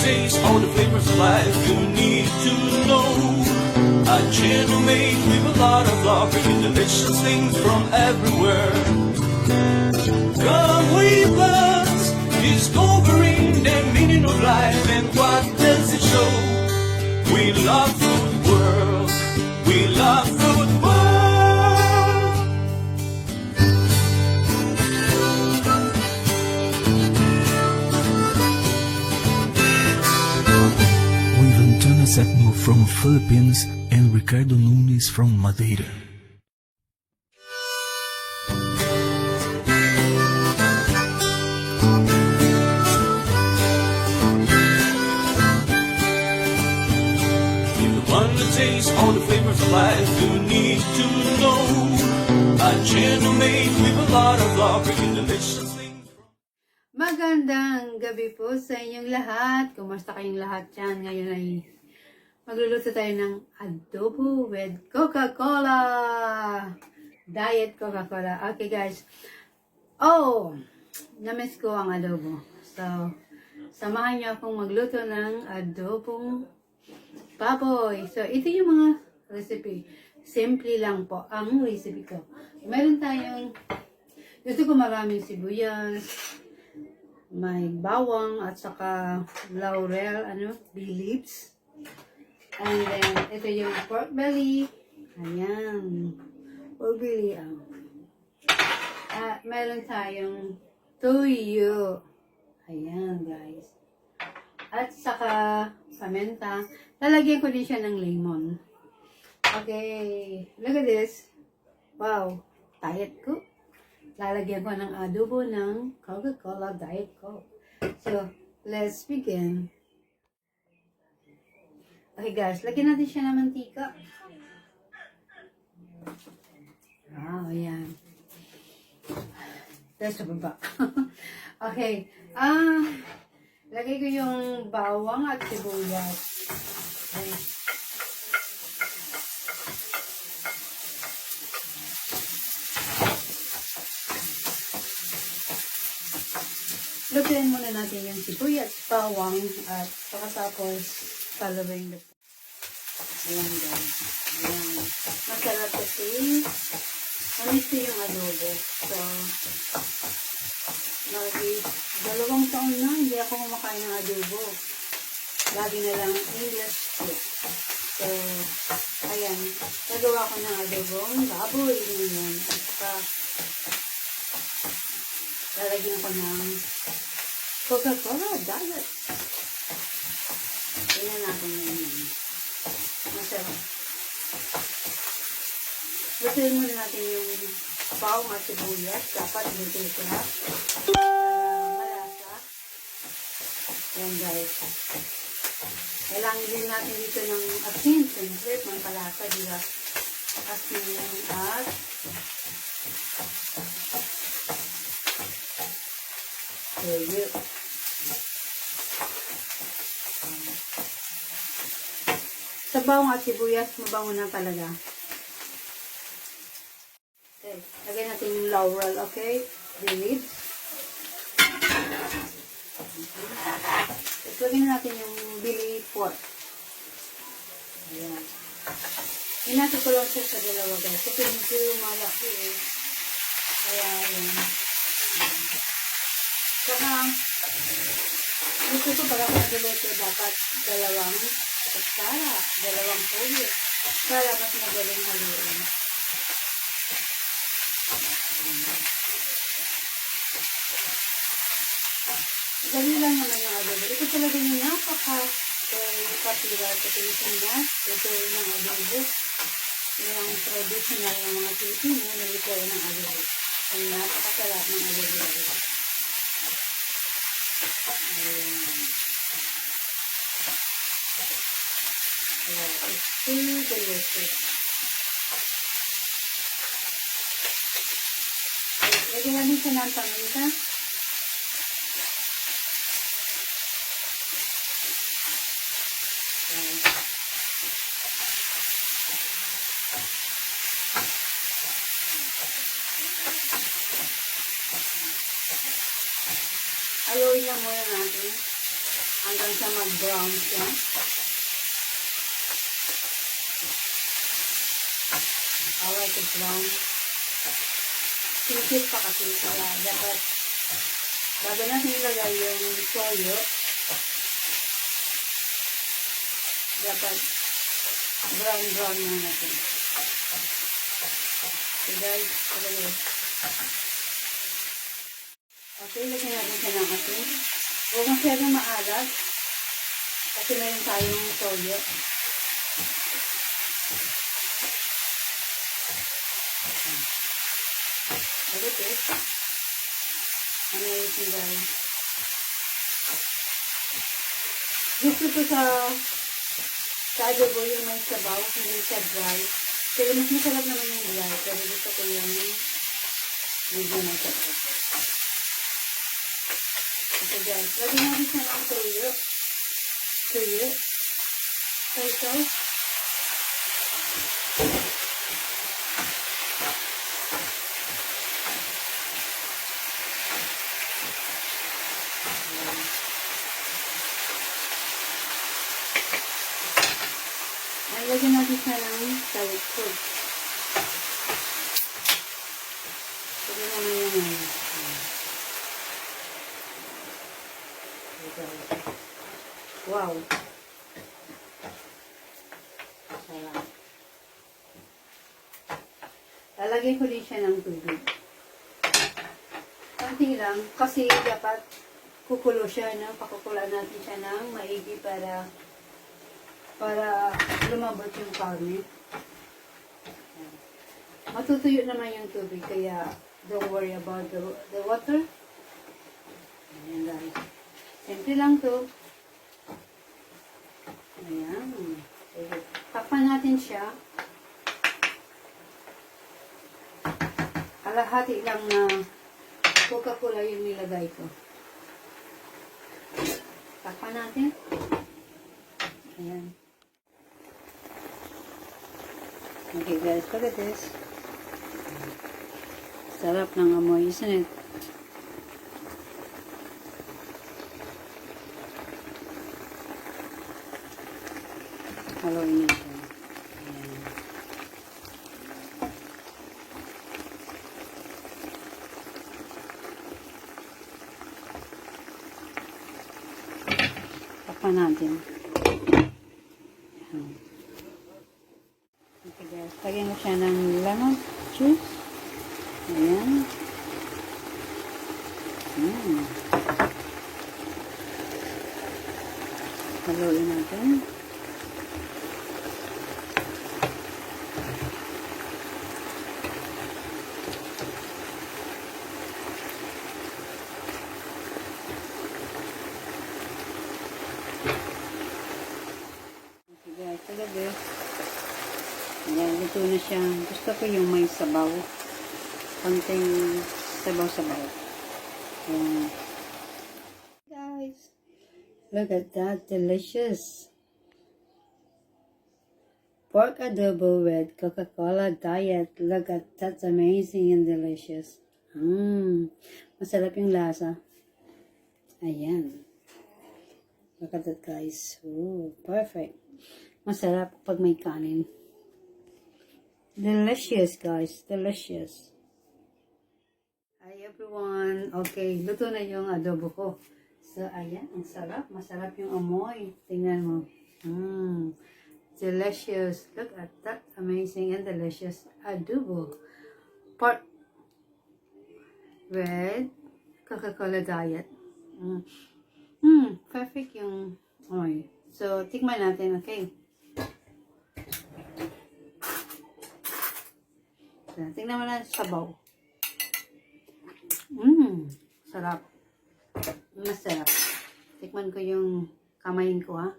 taste all the flavors of life you need to know. A channel made with a lot of love, bringing delicious things from everywhere. Come with us, discovering the meaning of life and what does it show. We love food world, we love food world. With Antona Setmo from Philippines and Ricardo Nunes from Madeira. Taste all the flavors of life you need to know. A channel made with a lot of love, bringing delicious things. Magandang gabi po sa inyong lahat. Kumusta kayong lahat dyan? Ngayon ay magluluto tayo ng adobo with Coca-Cola. Diet Coca-Cola. Okay guys. Oh, na-miss ko ang adobo. So, samahan niyo akong magluto ng adobong baboy. So, ito yung mga recipe. Simple lang po ang recipe ko. Meron tayong, gusto ko maraming sibuyas, may bawang, at saka laurel, bay leaves. And then, ito yung pork belly. Ayan. Pork belly. At meron tayong tuyo. Ayan, guys. At saka paminta. Lalagyan ko din siya ng lemon. Okay. Look at this. Wow. Diet Coke. Lalagyan ko ng adobo ng Coca-Cola Diet Coke. So, let's begin. Okay guys. Lagyan natin siya ng mantika. Wow, yan. That's sa baba. Okay. Lagay ko yung bawang at sibuyas. Okay. Lutuin muna natin yung sibuyas, bawang, at pagkatapos following the. Ayan guys. Ayan. Masarap kasi. Manis yung adobo. So, dalawang taon na, hindi ako kumakain ng adobo. Lagi na lang English food. So, ayan. Nagawa ko ng adobong baboy ngayon. At saka, lalagyan ko ng Coca-Cola Diet. Tingnan natin yun. Masarap. Lutuin muna natin yung bawang at sibuyas. Dapat dito siya. Malasa. Yan guys. Kailangan din natin dito ng asin. Siyempre, pampalasa. Diba? Asin at tuyo. Sa bawang at sibuyas, mabango na talaga. Okay. Lagyan natin yung laurel, okay? The leaves. Tapos lagyan natin yung belly pork. Ayan. Inato ko lang siya sa dalawa guys. Kasi hindi yung malaki eh. Kaya ayan. Saka, gusto ko pag ako naguluto dapat dalawang kutsara, dalawang puyo. Para mas magaling haluin. Dali lang naman yung adobo. Ito talaga yung napaka-popular sa Pilipinas. Ito yung adobo. Yung traditional ng mga Pilipino na ito ng adobo. Ang napakasarap ng adobo. Ayan. It's too delicious. Lagyan natin siya ng paminta. Haluin lang muna natin ang hanggang sa mag-brown siya. I like it brown. Sisip pa kasi, kaya dapat bago natin ilagay yung toyo, dapat brown na natin. So guys, okay, lagyan natin siya ng asin. Huwag masyadong maalat kasi meron tayong toyo. Balit eh. Amazing guys. Gusto ko sa adobo yung may sabaw, hindi sa dry. Pero mas masarap naman yung dry. Pero gusto ko yung medyo may sabaw. Okay guys, lagyan natin siya ng tuyo. Tuyo. Ito. Lagyan natin siya ng salad food. Ito naman yung wow! Sarap. Lalagyan ko din siya ng tubig. Konti lang, kasi dapat kukulo siya, no? Pakukulaan natin siya ng maigi para lumabot yung karne. Matutuyo naman yung tubig, kaya don't worry about the water. Ayan guys. Simple lang to. Ayan. Takpan natin siya. Kalahati lang na Coca-Cola yung nilagay ko. Takpan natin. Ayan. Okay guys, look at this. Sarap ng amoy, isn't it? Haluin natin. Ayan. Takpan natin. Okay guys, lagyan ko siya ng lemon juice. Ayan. Haluin natin. Okay guys, talaga. Ayan, luto na siya. Gusto ko yung may sabaw. Konting sabaw-sabaw. Ayan. Guys, look at that. Delicious. Pork adobo with Coca-Cola diet. Look at that. That's amazing and delicious. Masarap yung lasa. Ayan. Look at that guys. Oh, perfect. Masarap pag may kanin. Delicious guys, delicious. Hi everyone. Okay, luto na yung adobo ko. So ayan, ang sarap. Masarap yung amoy. Tingnan mo. Delicious. Look at that. Amazing and delicious adobo. Pork with Coca-Cola diet. Perfect yung amoy. So, tikman natin, okay? Tingnan mo na sa sabaw. Sarap. Masarap. Tikman ko yung kamayin ko, ha.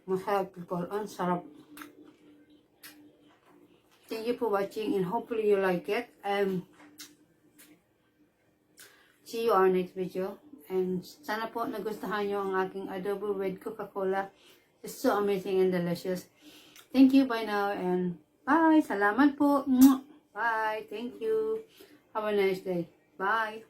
Masarap, people. Ang sarap. Thank you for watching and hopefully you like it. See you on next video. And sana po nagustuhan nyo ang aking adobo with Coca-Cola. It's so amazing and delicious. Thank you, bye now, and bye. Salamat po. Bye. Thank you. Have a nice day. Bye.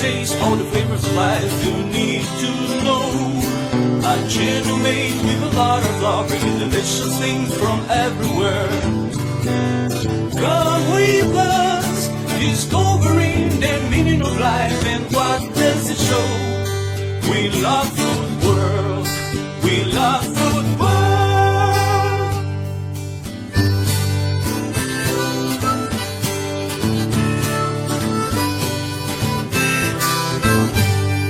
taste all the flavors of life you need to know. A channel made with a lot of love, bringing delicious things from everywhere. Come with us, discovering the meaning of life and what does it show. We love food world, we love food world.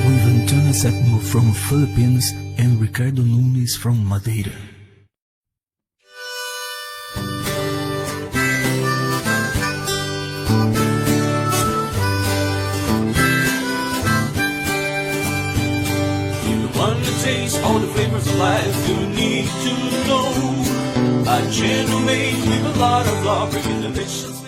With Antona Setmo from Philippines and Ricardo Nunes from Madeira. Taste all the flavors of life you need to know. A channel made with a lot of love, bringing delicious